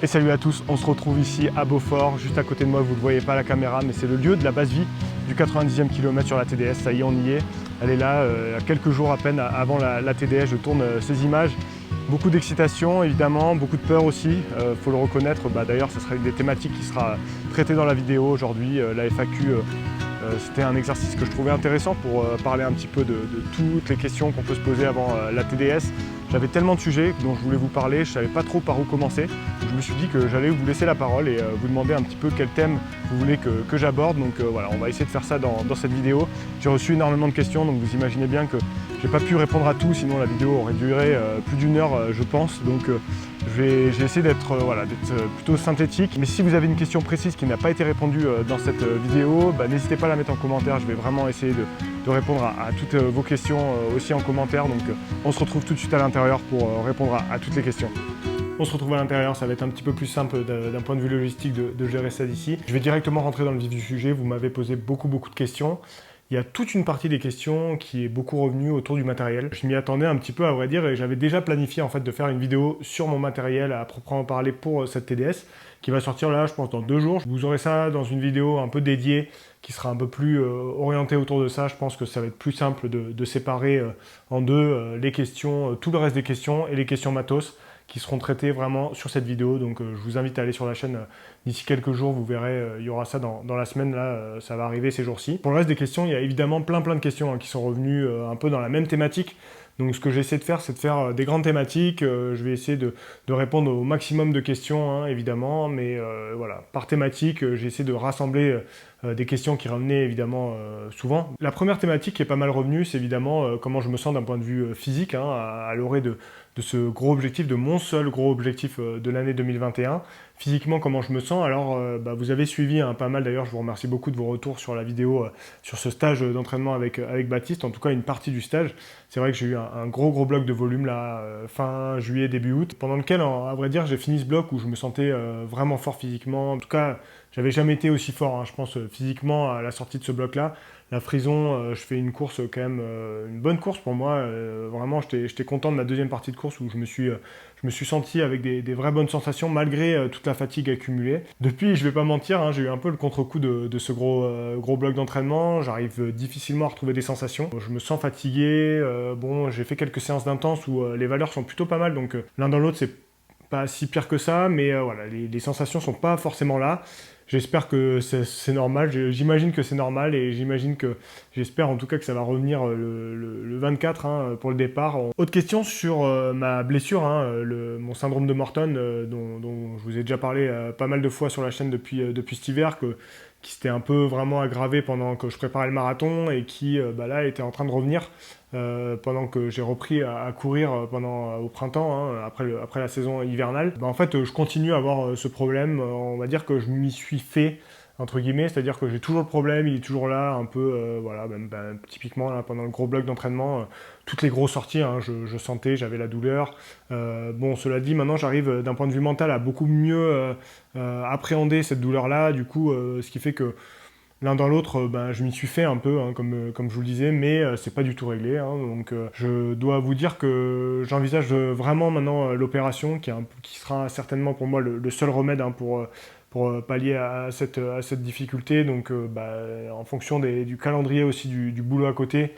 Et salut à tous, on se retrouve ici à Beaufort, juste à côté de moi, vous ne le voyez pas à la caméra, mais c'est le lieu de la base vie du 90e kilomètre sur la TDS, ça y est, on y est. Elle est là, à quelques jours à peine avant la TDS, je tourne ces images. Beaucoup d'excitation évidemment, beaucoup de peur aussi, faut le reconnaître. D'ailleurs, ce sera une des thématiques qui sera traitée dans la vidéo aujourd'hui, la FAQ. C'était un exercice que je trouvais intéressant pour parler un petit peu de toutes les questions qu'on peut se poser avant la TDS. J'avais tellement de sujets dont je voulais vous parler, je ne savais pas trop par où commencer. Je me suis dit que j'allais vous laisser la parole et vous demander un petit peu quel thème vous voulez que j'aborde. Donc voilà, on va essayer de faire ça dans cette vidéo. J'ai reçu énormément de questions, donc vous imaginez bien que je n'ai pas pu répondre à tout, sinon la vidéo aurait duré plus d'une heure, je pense. Donc j'ai essayé d'être plutôt synthétique. Mais si vous avez une question précise qui n'a pas été répondue dans cette vidéo, n'hésitez pas à la mettre en commentaire. Je vais vraiment essayer de répondre à toutes vos questions aussi en commentaire. Donc on se retrouve tout de suite à l'intérieur pour répondre à toutes les questions. On se retrouve à l'intérieur, ça va être un petit peu plus simple d'un point de vue logistique de gérer ça d'ici. Je vais directement rentrer dans le vif du sujet. Vous m'avez posé beaucoup de questions. Il y a toute une partie des questions qui est beaucoup revenue autour du matériel. Je m'y attendais un petit peu à vrai dire et j'avais déjà planifié en fait de faire une vidéo sur mon matériel à proprement parler pour cette TDS qui va sortir là je pense dans 2 jours. Vous aurez ça dans une vidéo un peu dédiée qui sera un peu plus orientée autour de ça. Je pense que ça va être plus simple de séparer en deux les questions, tout le reste des questions et les questions matos qui seront traitées vraiment sur cette vidéo. Donc je vous invite à aller sur la chaîne d'ici quelques jours, vous verrez, il y aura ça dans la semaine, là, ça va arriver ces jours-ci. Pour le reste des questions, il y a évidemment plein de questions qui sont revenues un peu dans la même thématique. Donc ce que j'essaie de faire, c'est de faire des grandes thématiques. Je vais essayer de répondre au maximum de questions, évidemment, mais voilà, par thématique, j'ai essayé de rassembler des questions qui revenaient évidemment souvent. La première thématique qui est pas mal revenue, c'est évidemment comment je me sens d'un point de vue physique, à l'orée de ce gros objectif, de mon seul gros objectif de l'année 2021. Physiquement, comment je me sens. Alors, vous avez suivi pas mal, d'ailleurs, je vous remercie beaucoup de vos retours sur la vidéo, sur ce stage d'entraînement avec Baptiste, en tout cas une partie du stage. C'est vrai que j'ai eu un gros bloc de volume là, fin juillet, début août, pendant lequel, à vrai dire, j'ai fini ce bloc où je me sentais vraiment fort physiquement. En tout cas, j'avais jamais été aussi fort, je pense, physiquement à la sortie de ce bloc-là. La Frison, je fais une course quand même, une bonne course pour moi. Vraiment, j'étais content de ma deuxième partie de course où je me suis senti avec des vraies bonnes sensations malgré toute la fatigue accumulée. Depuis, je vais pas mentir, j'ai eu un peu le contre-coup de ce gros bloc d'entraînement. J'arrive difficilement à retrouver des sensations. Je me sens fatigué. J'ai fait quelques séances d'intense où les valeurs sont plutôt pas mal. Donc l'un dans l'autre, c'est pas si pire que ça. Mais voilà, les sensations sont pas forcément là. J'espère que c'est normal, j'imagine que c'est normal et j'espère en tout cas que ça va revenir le 24 pour le départ. Autre question sur ma blessure, mon syndrome de Morton dont je vous ai déjà parlé pas mal de fois sur la chaîne depuis cet hiver, qui s'était un peu vraiment aggravé pendant que je préparais le marathon et qui là était en train de revenir pendant que j'ai repris à courir au printemps, après la saison hivernale. En fait, je continue à avoir ce problème, on va dire que je m'y suis fait, entre guillemets, c'est-à-dire que j'ai toujours le problème, il est toujours là, un peu, typiquement là, pendant le gros bloc d'entraînement, toutes les grosses sorties, je sentais, j'avais la douleur. Cela dit, maintenant j'arrive d'un point de vue mental à beaucoup mieux appréhender cette douleur-là, du coup, ce qui fait que l'un dans l'autre, je m'y suis fait un peu, comme je vous le disais, mais c'est pas du tout réglé. Donc je dois vous dire que j'envisage vraiment maintenant l'opération, qui sera certainement pour moi le seul remède pour pallier à cette difficulté. Donc en fonction du calendrier aussi du boulot à côté,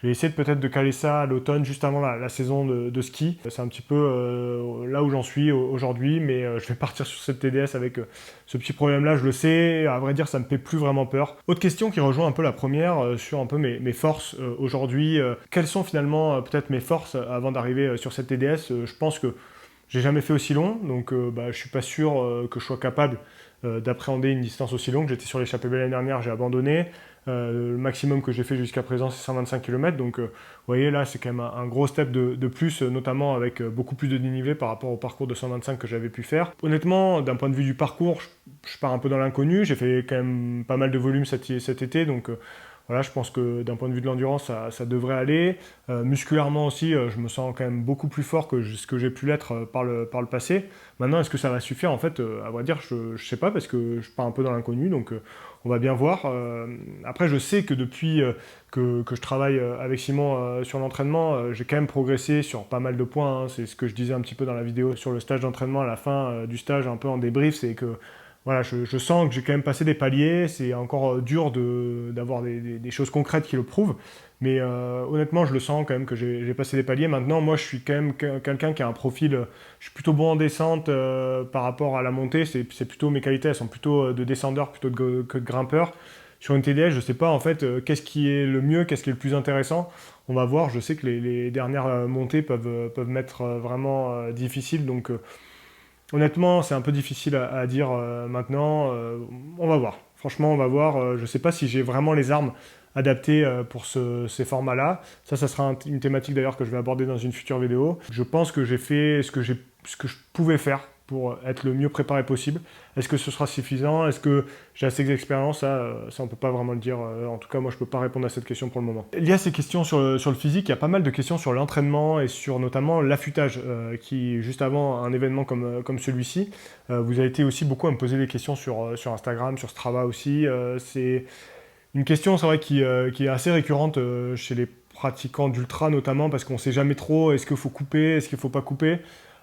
je vais essayer peut-être de caler ça à l'automne, juste avant la saison de ski. C'est un petit peu là où j'en suis aujourd'hui, mais je vais partir sur cette TDS avec ce petit problème-là, je le sais. À vrai dire, ça me fait plus vraiment peur. Autre question qui rejoint un peu la première, sur un peu mes forces aujourd'hui. Quelles sont finalement peut-être mes forces avant d'arriver sur cette TDS? Je pense que j'ai jamais fait aussi long, donc je suis pas sûr que je sois capable d'appréhender une distance aussi longue. J'étais sur l'échappée belle l'année dernière, j'ai abandonné. Le maximum que j'ai fait jusqu'à présent, c'est 125 km. Donc, vous voyez, là, c'est quand même un gros step de plus, notamment avec beaucoup plus de dénivelé par rapport au parcours de 125 que j'avais pu faire. Honnêtement, d'un point de vue du parcours, je pars un peu dans l'inconnu. J'ai fait quand même pas mal de volume cet été. Donc, Voilà, je pense que d'un point de vue de l'endurance, ça devrait aller. Musculairement aussi, je me sens quand même beaucoup plus fort que ce que j'ai pu l'être par le passé. Maintenant, est-ce que ça va suffire? En fait, à vrai dire, je ne sais pas parce que je pars un peu dans l'inconnu, donc on va bien voir. Après, je sais que depuis que je travaille avec Simon sur l'entraînement, j'ai quand même progressé sur pas mal de points, hein. C'est ce que je disais un petit peu dans la vidéo sur le stage d'entraînement à la fin du stage, un peu en débrief, c'est que voilà, je sens que j'ai quand même passé des paliers. C'est encore dur d'avoir des choses concrètes qui le prouvent. Mais honnêtement, je le sens quand même que j'ai passé des paliers. Maintenant, moi, je suis quand même quelqu'un qui a un profil. Je suis plutôt bon en descente par rapport à la montée. C'est plutôt mes qualités, elles sont plutôt de descendeur plutôt que de grimpeur. Sur une TDS, je ne sais pas en fait qu'est-ce qui est le mieux, qu'est-ce qui est le plus intéressant. On va voir. Je sais que les dernières montées peuvent m'être vraiment difficiles. Donc. Honnêtement, c'est un peu difficile à dire maintenant. On va voir. Franchement, on va voir. Je ne sais pas si j'ai vraiment les armes adaptées pour ces formats-là. Ça sera une thématique d'ailleurs que je vais aborder dans une future vidéo. Je pense que j'ai fait ce que je pouvais faire pour être le mieux préparé possible. Est-ce que ce sera suffisant? Est-ce que j'ai assez d'expérience? Ça, on ne peut pas vraiment le dire. En tout cas, moi, je ne peux pas répondre à cette question pour le moment. Il y a ces questions sur le physique. Il y a pas mal de questions sur l'entraînement et sur notamment l'affûtage, qui, juste avant un événement comme celui-ci, vous avez été aussi beaucoup à me poser des questions sur Instagram, sur Strava aussi. C'est une question, c'est vrai, qui est assez récurrente chez les pratiquants d'ultra notamment, parce qu'on ne sait jamais trop, est-ce qu'il faut couper, est-ce qu'il ne faut pas couper?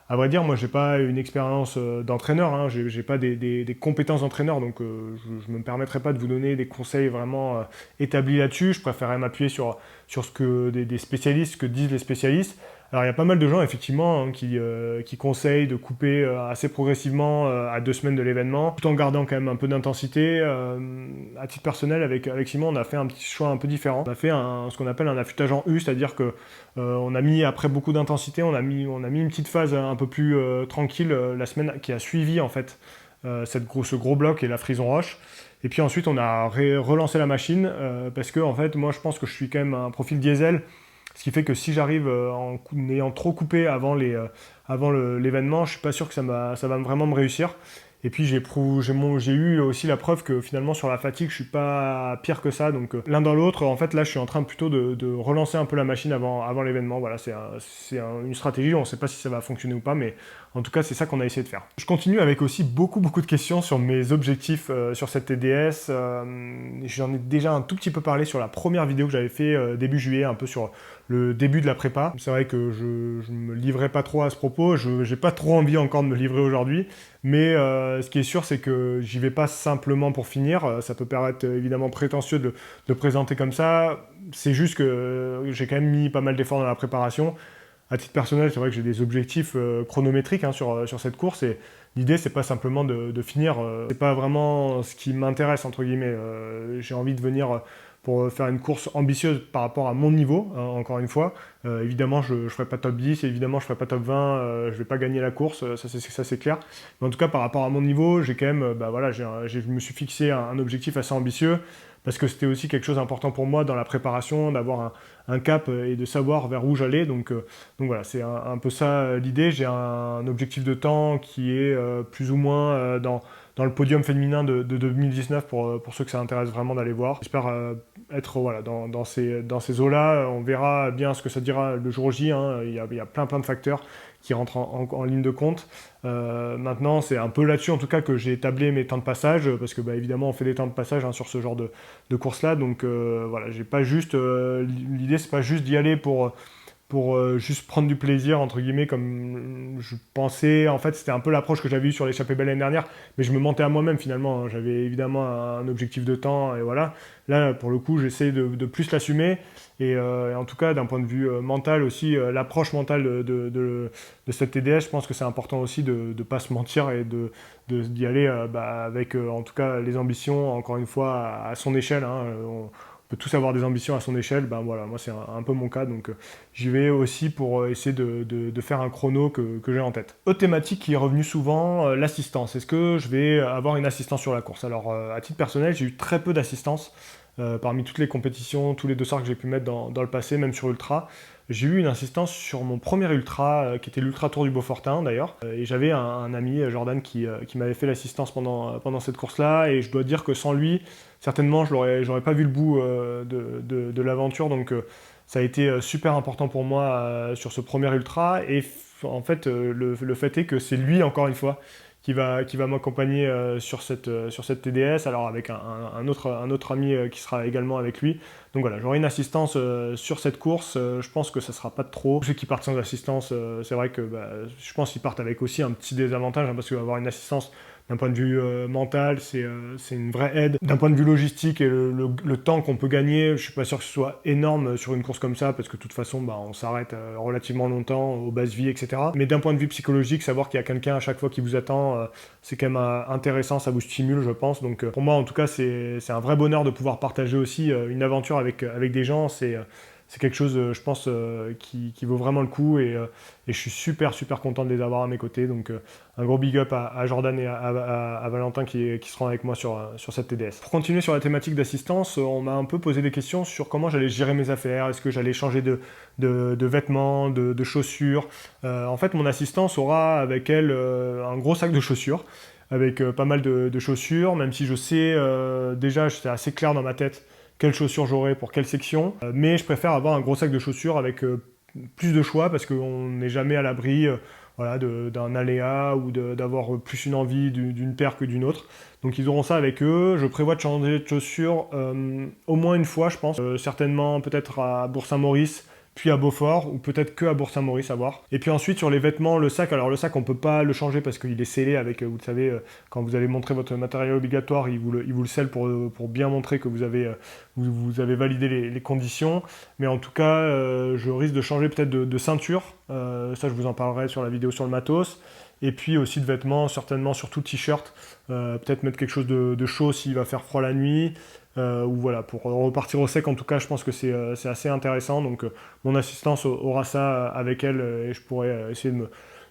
À vrai dire, moi, j'ai pas une expérience d'entraîneur, hein, j'ai pas des compétences d'entraîneur, donc je ne me permettrai pas de vous donner des conseils vraiment établis là-dessus. Je préférerais m'appuyer sur ce que des spécialistes, ce que disent les spécialistes. Alors, il y a pas mal de gens, effectivement, hein, qui conseillent de couper assez progressivement à 2 semaines de l'événement, tout en gardant quand même un peu d'intensité. À titre personnel, avec Simon, on a fait un petit choix un peu différent. On a fait ce qu'on appelle un affûtage en U, c'est-à-dire que on a mis, après beaucoup d'intensité, on a mis une petite phase un peu plus tranquille la semaine qui a suivi, en fait, ce gros bloc et la frison roche. Et puis ensuite, on a relancé la machine parce que, en fait, moi, je pense que je suis quand même un profil diesel. Ce qui fait que si j'arrive en ayant trop coupé avant l'événement, je ne suis pas sûr que ça va vraiment me réussir. Et puis j'ai eu aussi la preuve que finalement sur la fatigue, je ne suis pas pire que ça. Donc l'un dans l'autre, en fait là je suis en train plutôt de relancer un peu la machine avant l'événement. Voilà, c'est une stratégie, on ne sait pas si ça va fonctionner ou pas, mais en tout cas c'est ça qu'on a essayé de faire. Je continue avec aussi beaucoup de questions sur mes objectifs sur cette TDS. J'en ai déjà un tout petit peu parlé sur la première vidéo que j'avais fait début juillet, un peu sur le début de la prépa. C'est vrai que je ne me livrerai pas trop à ce propos, je n'ai pas trop envie encore de me livrer aujourd'hui, mais ce qui est sûr, c'est que j'y vais pas simplement pour finir. Ça peut paraître évidemment prétentieux de le présenter comme ça. C'est juste que j'ai quand même mis pas mal d'efforts dans la préparation. À titre personnel, c'est vrai que j'ai des objectifs chronométriques sur cette course, et l'idée, c'est pas simplement de finir. C'est pas vraiment ce qui m'intéresse, entre guillemets. J'ai envie de venir pour faire une course ambitieuse par rapport à mon niveau, hein, encore une fois. Évidemment, je ne ferai pas top 10, évidemment, je ne ferai pas top 20, je ne vais pas gagner la course, ça c'est clair. Mais en tout cas, par rapport à mon niveau, j'ai quand même, voilà, je me suis fixé un objectif assez ambitieux, parce que c'était aussi quelque chose d'important pour moi dans la préparation, d'avoir un cap et de savoir vers où j'allais. Donc voilà, c'est un peu ça l'idée. J'ai un objectif de temps qui est plus ou moins dans le podium féminin de 2019 pour ceux que ça intéresse vraiment d'aller voir. J'espère être voilà, dans ces eaux-là. On verra bien ce que ça dira le jour J. Hein. Il y a plein de facteurs qui rentrent en ligne de compte. Maintenant, c'est un peu là-dessus en tout cas que j'ai établi mes temps de passage, parce que évidemment on fait des temps de passage sur ce genre de course-là. Donc voilà, j'ai pas juste l'idée, c'est pas juste d'y aller pour juste prendre du plaisir, entre guillemets, comme je pensais. En fait, c'était un peu l'approche que j'avais eue sur l'échappée belle l'année dernière, mais je me mentais à moi-même finalement. J'avais évidemment un objectif de temps, et voilà. Là, pour le coup, j'essaie de plus l'assumer, et en tout cas, d'un point de vue mental aussi, l'approche mentale de cette TDS, je pense que c'est important aussi de ne pas se mentir et d'y aller avec, en tout cas, les ambitions, encore une fois, à son échelle, hein. On peut tous avoir des ambitions à son échelle, voilà, moi c'est un peu mon cas, donc j'y vais aussi pour essayer de faire un chrono que j'ai en tête. Autre thématique qui est revenue souvent, l'assistance. Est-ce que je vais avoir une assistance sur la course? Alors à titre personnel, j'ai eu très peu d'assistance parmi toutes les compétitions, tous les dossards que j'ai pu mettre dans le passé, même sur Ultra. J'ai eu une assistance sur mon premier ultra, qui était l'Ultra Tour du Beaufortin d'ailleurs. Et j'avais un ami, Jordan, qui m'avait fait l'assistance pendant cette course-là. Et je dois dire que sans lui, certainement, j'aurais pas vu le bout de l'aventure. Donc ça a été super important pour moi sur ce premier ultra. Et en fait, le fait est que c'est lui, encore une fois, qui va m'accompagner sur cette TDS, alors avec un autre ami qui sera également avec lui. Donc voilà, j'aurai une assistance sur cette course. Je pense que ça ne sera pas de trop. Ceux qui partent sans assistance, c'est vrai que je pense qu'ils partent avec aussi un petit désavantage, hein, parce qu'avoir une assistance d'un point de vue mental, c'est une vraie aide. D'un point de vue logistique et le temps qu'on peut gagner, je ne suis pas sûr que ce soit énorme sur une course comme ça, parce que de toute façon, on s'arrête relativement longtemps aux bases vie, etc. Mais d'un point de vue psychologique, savoir qu'il y a quelqu'un à chaque fois qui vous attend, c'est quand même intéressant, ça vous stimule, je pense. Donc pour moi, en tout cas, c'est un vrai bonheur de pouvoir partager aussi une aventure avec des gens. C'est quelque chose, je pense, qui vaut vraiment le coup et je suis super content de les avoir à mes côtés. Donc un gros big up à Jordan et à Valentin qui seront avec moi sur cette TDS. Pour continuer sur la thématique d'assistance, on m'a un peu posé des questions sur comment j'allais gérer mes affaires, est-ce que j'allais changer de vêtements, de chaussures. En fait, mon assistance aura avec elle un gros sac de chaussures, avec pas mal de chaussures, même si je sais déjà, c'est assez clair dans ma tête quelles chaussures j'aurai pour quelle section, mais je préfère avoir un gros sac de chaussures avec plus de choix parce qu'on n'est jamais à l'abri voilà, d'un aléa ou d'avoir plus une envie d'une paire que d'une autre. Donc ils auront ça avec eux. Je prévois de changer de chaussures au moins une fois, je pense. Certainement peut-être à Bourg-Saint-Maurice, puis à Beaufort, ou peut-être que à Bourg-Saint-Maurice, à voir. Et puis ensuite, sur les vêtements, le sac, alors le sac, on ne peut pas le changer parce qu'il est scellé avec, vous le savez, quand vous allez montrer votre matériel obligatoire, il vous le scelle pour bien montrer que vous avez validé les conditions. Mais en tout cas, je risque de changer peut-être de ceinture. Ça, je vous en parlerai sur la vidéo sur le matos. Et puis aussi de vêtements, certainement surtout t-shirt. Peut-être mettre quelque chose de chaud s'il va faire froid la nuit. Ou voilà, pour repartir au sec, en tout cas, je pense que c'est assez intéressant. Donc, mon assistance aura ça avec elle et je pourrais essayer de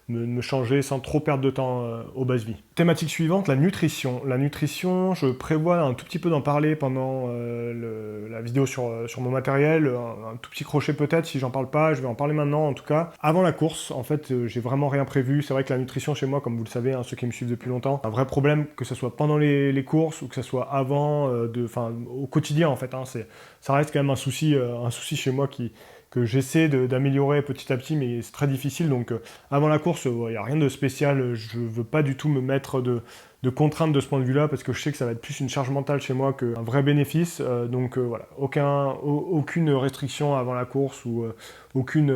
me changer sans trop perdre de temps aux bases vie. Thématique suivante, la nutrition. La nutrition, je prévois un tout petit peu d'en parler pendant la vidéo sur mon matériel, un tout petit crochet peut-être, si j'en parle pas, je vais en parler maintenant en tout cas. Avant la course, en fait, j'ai vraiment rien prévu. C'est vrai que la nutrition chez moi, comme vous le savez, hein, ceux qui me suivent depuis longtemps, un vrai problème, que ce soit pendant les courses ou que ce soit avant, au quotidien en fait. Hein, ça reste quand même un souci chez moi que j'essaie d'améliorer petit à petit, mais c'est très difficile. Donc avant la course, il n'y a rien de spécial. Je ne veux pas du tout me mettre de contraintes de ce point de vue-là, parce que je sais que ça va être plus une charge mentale chez moi qu'un vrai bénéfice. Donc voilà, aucune restriction avant la course ou aucune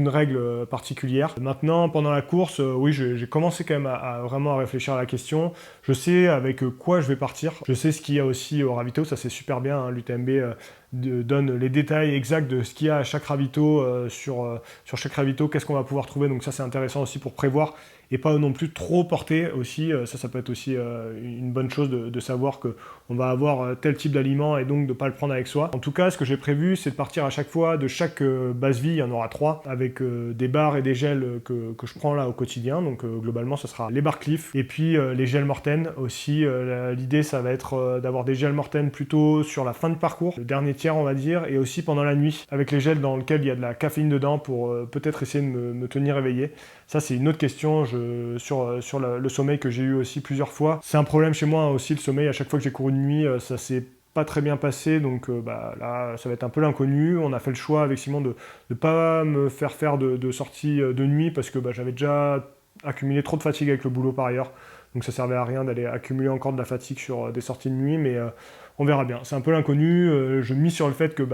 règle particulière. Maintenant, pendant la course, oui, j'ai commencé quand même à vraiment réfléchir à la question. Je sais avec quoi je vais partir. Je sais ce qu'il y a aussi au ravito, ça c'est super bien. Hein, l'UTMB donne les détails exacts de ce qu'il y a à chaque ravito, sur chaque ravito, qu'est-ce qu'on va pouvoir trouver. Donc ça c'est intéressant aussi pour prévoir et pas non plus trop porter aussi. Ça peut être aussi une bonne chose de savoir qu'on va avoir tel type d'aliment et donc de ne pas le prendre avec soi. En tout cas, ce que j'ai prévu, c'est de partir à chaque fois de chaque base vie, il y en aura 3, avec des barres et des gels que je prends là au quotidien. Donc globalement, ce sera les barres Cliff et puis les gels Morten aussi. L'idée, ça va être d'avoir des gels Morten plutôt sur la fin du parcours, le dernier tiers on va dire, et aussi pendant la nuit, avec les gels dans lesquels il y a de la caféine dedans pour peut-être essayer de me tenir éveillé. Ça, c'est une autre question sur le sommeil que j'ai eu aussi plusieurs fois. C'est un problème chez moi hein, aussi, le sommeil. À chaque fois que j'ai couru une nuit, ça s'est pas très bien passé, donc là, ça va être un peu l'inconnu. On a fait le choix avec Simon de ne pas me faire de sortie de nuit parce que j'avais déjà accumulé trop de fatigue avec le boulot par ailleurs. Donc ça servait à rien d'aller accumuler encore de la fatigue sur des sorties de nuit, mais on verra bien. C'est un peu l'inconnu. Je mise sur le fait que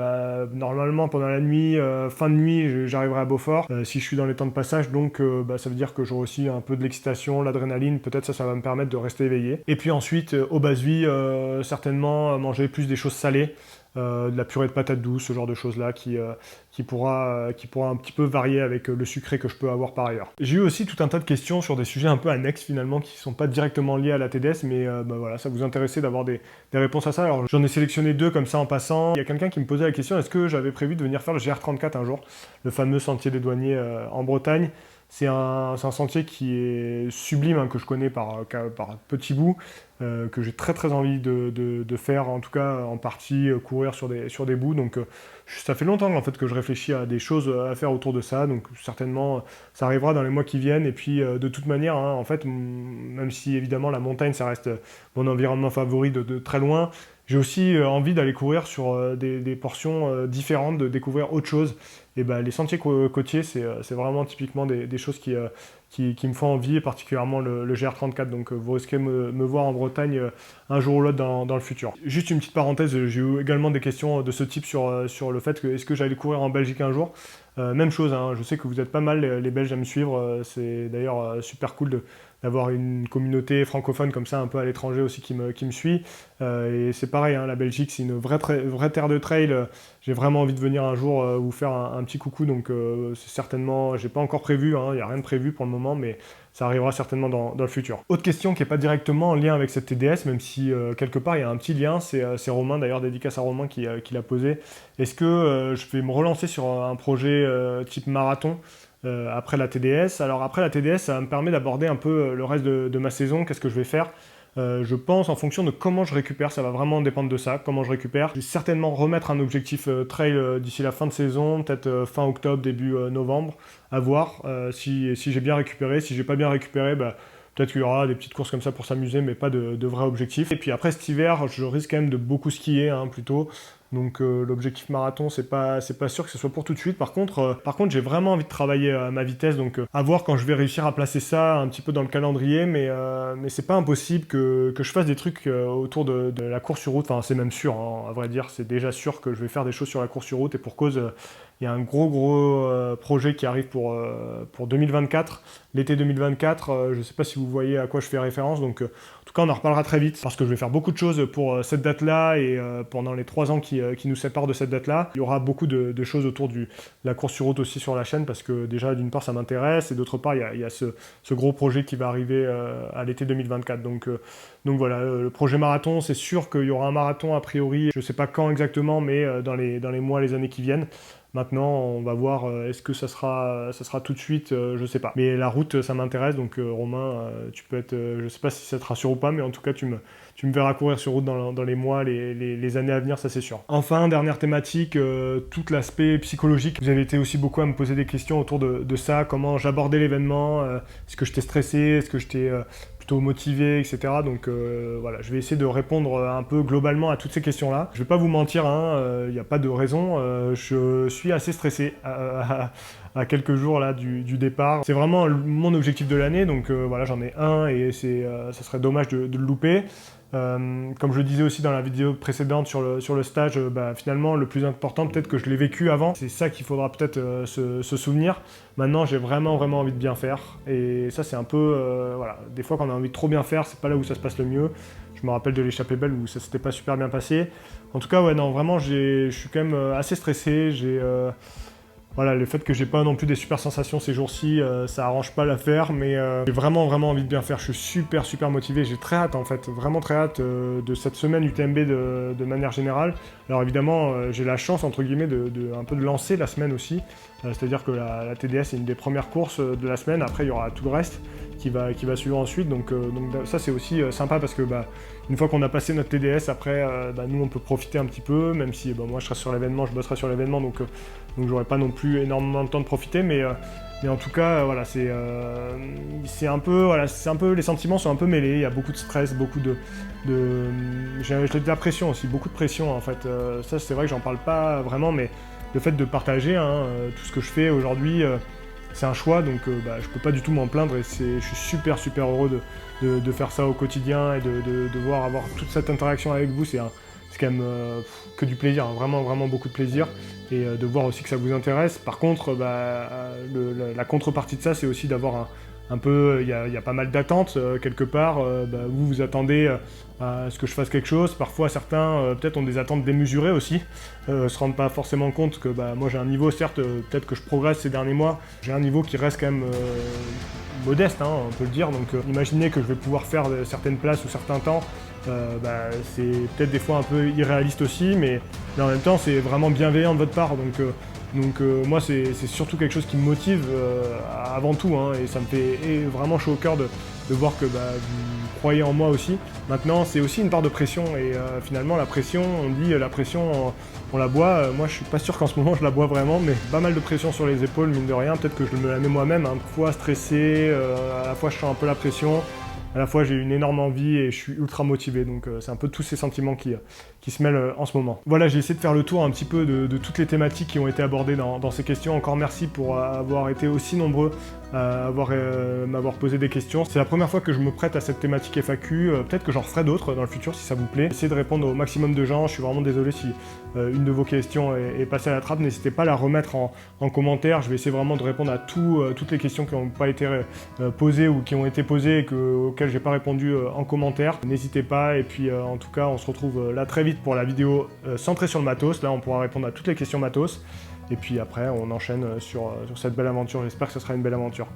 normalement pendant la nuit, fin de nuit, j'arriverai à Beaufort si je suis dans les temps de passage. Donc ça veut dire que j'aurai aussi un peu de l'excitation, l'adrénaline. Peut-être ça va me permettre de rester éveillé. Et puis ensuite, aux bases vie, certainement manger plus des choses salées. De la purée de patates douces, ce genre de choses-là qui pourra un petit peu varier avec le sucré que je peux avoir par ailleurs. J'ai eu aussi tout un tas de questions sur des sujets un peu annexes finalement qui ne sont pas directement liés à la TDS, mais voilà, ça vous intéressait d'avoir des réponses à ça. Alors j'en ai sélectionné 2 comme ça en passant. Il y a quelqu'un qui me posait la question, est-ce que j'avais prévu de venir faire le GR34 un jour, le fameux sentier des douaniers en Bretagne. C'est un sentier qui est sublime, hein, que je connais par petits bouts, que j'ai très envie de faire, en tout cas en partie courir sur des bouts. Donc ça fait longtemps en fait que je réfléchis à des choses à faire autour de ça, donc certainement ça arrivera dans les mois qui viennent. Et puis de toute manière, hein, en fait, même si évidemment la montagne ça reste mon environnement favori de très loin, j'ai aussi envie d'aller courir sur des portions différentes, de découvrir autre chose. Et ben, les sentiers côtiers, c'est vraiment typiquement des choses qui me font envie, et particulièrement le GR34. Donc vous risquez de me voir en Bretagne un jour ou l'autre dans le futur. Juste une petite parenthèse, j'ai eu également des questions de ce type sur le fait que est-ce que j'allais courir en Belgique un jour. Même chose, hein, je sais que vous êtes pas mal les Belges à me suivre, c'est d'ailleurs super cool d'avoir une communauté francophone comme ça un peu à l'étranger aussi qui me suit. Et c'est pareil, hein, la Belgique c'est une vraie terre de trail. J'ai vraiment envie de venir un jour vous faire un petit coucou, donc c'est certainement, j'ai pas encore prévu, il n'y a rien de prévu pour le moment, mais ça arrivera certainement dans le futur. Autre question qui n'est pas directement en lien avec cette TDS, même si quelque part il y a un petit lien, c'est Romain, d'ailleurs dédicace à Romain qui l'a posé. Est-ce que je vais me relancer sur un projet type marathon après la TDS? Alors après la TDS, ça me permet d'aborder un peu le reste de ma saison, qu'est-ce que je vais faire. Je pense en fonction de comment je récupère, ça va vraiment dépendre de ça, comment je récupère. Je vais certainement remettre un objectif trail d'ici la fin de saison, peut-être fin octobre, début novembre, à voir si j'ai bien récupéré. Si j'ai pas bien récupéré, bah, peut-être qu'il y aura des petites courses comme ça pour s'amuser, mais pas de vrais objectifs. Et puis après cet hiver, je risque quand même de beaucoup skier, hein, plutôt. Donc l'objectif marathon, c'est pas sûr que ce soit pour tout de suite. Par contre, j'ai vraiment envie de travailler à ma vitesse, donc à voir quand je vais réussir à placer ça un petit peu dans le calendrier, mais c'est pas impossible que je fasse des trucs autour de la course sur route. Enfin, c'est même sûr, hein, à vrai dire, c'est déjà sûr que je vais faire des choses sur la course sur route, et pour cause, il y a un gros projet qui arrive pour 2024, l'été 2024. Je sais pas si vous voyez à quoi je fais référence, donc en tout cas on en reparlera très vite, parce que je vais faire beaucoup de choses pour cette date-là, et pendant les 3 ans qui nous séparent de cette date-là. Il y aura beaucoup de choses autour de la course sur route aussi sur la chaîne, parce que déjà d'une part ça m'intéresse, et d'autre part il y a ce gros projet qui va arriver à l'été 2024. Donc voilà, le projet marathon, c'est sûr qu'il y aura un marathon a priori, je sais pas quand exactement, mais dans les mois, les années qui viennent. Maintenant, on va voir, est-ce que ça sera tout de suite, je sais pas. Mais la route, ça m'intéresse, donc Romain, tu peux être, je sais pas si ça te rassure ou pas, mais en tout cas, tu me verras courir sur route dans les mois, les années à venir, ça c'est sûr. Enfin, dernière thématique, tout l'aspect psychologique. Vous avez été aussi beaucoup à me poser des questions autour de ça, comment j'abordais l'événement, est-ce que j'étais stressé, est-ce que j'étais plutôt motivé, etc. Donc voilà, je vais essayer de répondre un peu globalement à toutes ces questions-là. Je vais pas vous mentir, il n'y a pas de raison, je suis assez stressé à quelques jours là du départ. C'est vraiment mon objectif de l'année, donc voilà, j'en ai un, et ça serait dommage de le louper. Comme je le disais aussi dans la vidéo précédente sur le stage, finalement le plus important, peut-être que je l'ai vécu avant, c'est ça qu'il faudra peut-être se souvenir. Maintenant j'ai vraiment envie de bien faire, et ça c'est un peu, voilà, des fois quand on a envie de trop bien faire, c'est pas là où ça se passe le mieux. Je me rappelle de l'échappée belle où ça s'était pas super bien passé. En tout cas ouais, non, vraiment je suis quand même assez stressé. Voilà, le fait que j'ai pas non plus des super sensations ces jours-ci, ça arrange pas l'affaire, mais j'ai vraiment envie de bien faire. Je suis super motivé, j'ai très hâte en fait, vraiment très hâte de cette semaine UTMB de manière générale. Alors évidemment, j'ai la chance entre guillemets un peu de lancer la semaine aussi, c'est-à-dire que la TDS est une des premières courses de la semaine. Après il y aura tout le reste qui va suivre ensuite, donc ça c'est aussi sympa, parce que une fois qu'on a passé notre TDS, après nous on peut profiter un petit peu, même si moi je serai sur l'événement, je bosserai sur l'événement, donc j'aurai pas non plus énormément de temps de profiter, mais en tout cas voilà, c'est un peu, les sentiments sont un peu mêlés. Il y a beaucoup de stress, beaucoup j'ai de la pression aussi, beaucoup de pression en fait. Ça c'est vrai que j'en parle pas vraiment, mais le fait de partager tout ce que je fais aujourd'hui, c'est un choix, donc je peux pas du tout m'en plaindre, et je suis super heureux de faire ça au quotidien, et de devoir avoir toute cette interaction avec vous. C'est quand même que du plaisir, hein, vraiment beaucoup de plaisir, et de voir aussi que ça vous intéresse. Par contre, la contrepartie de ça, c'est aussi d'avoir un peu, il y a pas mal d'attentes quelque part. Vous attendez à ce que je fasse quelque chose. Parfois, certains peut-être ont des attentes démesurées aussi, se rendent pas forcément compte que moi j'ai un niveau, certes, peut-être que je progresse ces derniers mois, j'ai un niveau qui reste quand même modeste, hein, on peut le dire. Donc imaginez que je vais pouvoir faire certaines places ou certains temps. C'est peut-être des fois un peu irréaliste aussi, mais en même temps c'est vraiment bienveillant de votre part, donc Donc moi c'est surtout quelque chose qui me motive avant tout, hein, et ça me fait vraiment chaud au cœur de voir que vous croyez en moi aussi. Maintenant c'est aussi une part de pression, et finalement la pression, on dit la pression on la boit, moi je suis pas sûr qu'en ce moment je la bois vraiment, mais pas mal de pression sur les épaules mine de rien, peut-être que je me la mets moi-même, un fois stressé, à la fois je sens un peu la pression, à la fois j'ai une énorme envie et je suis ultra motivé, donc c'est un peu tous ces sentiments qui se mêlent en ce moment. Voilà, j'ai essayé de faire le tour un petit peu de toutes les thématiques qui ont été abordées dans ces questions. Encore merci pour avoir été aussi nombreux à m'avoir posé des questions. C'est la première fois que je me prête à cette thématique FAQ, peut-être que j'en referai d'autres dans le futur si ça vous plaît. Essayez de répondre au maximum de gens, je suis vraiment désolé si une de vos questions est passée à la trappe, n'hésitez pas à la remettre en commentaire, je vais essayer vraiment de répondre à toutes les questions qui n'ont pas été posées ou qui ont été posées et auxquelles j'ai pas répondu en commentaire. N'hésitez pas, et puis en tout cas on se retrouve là très vite pour la vidéo centrée sur le matos. Là on pourra répondre à toutes les questions matos, et puis après on enchaîne sur cette belle aventure. J'espère que ce sera une belle aventure.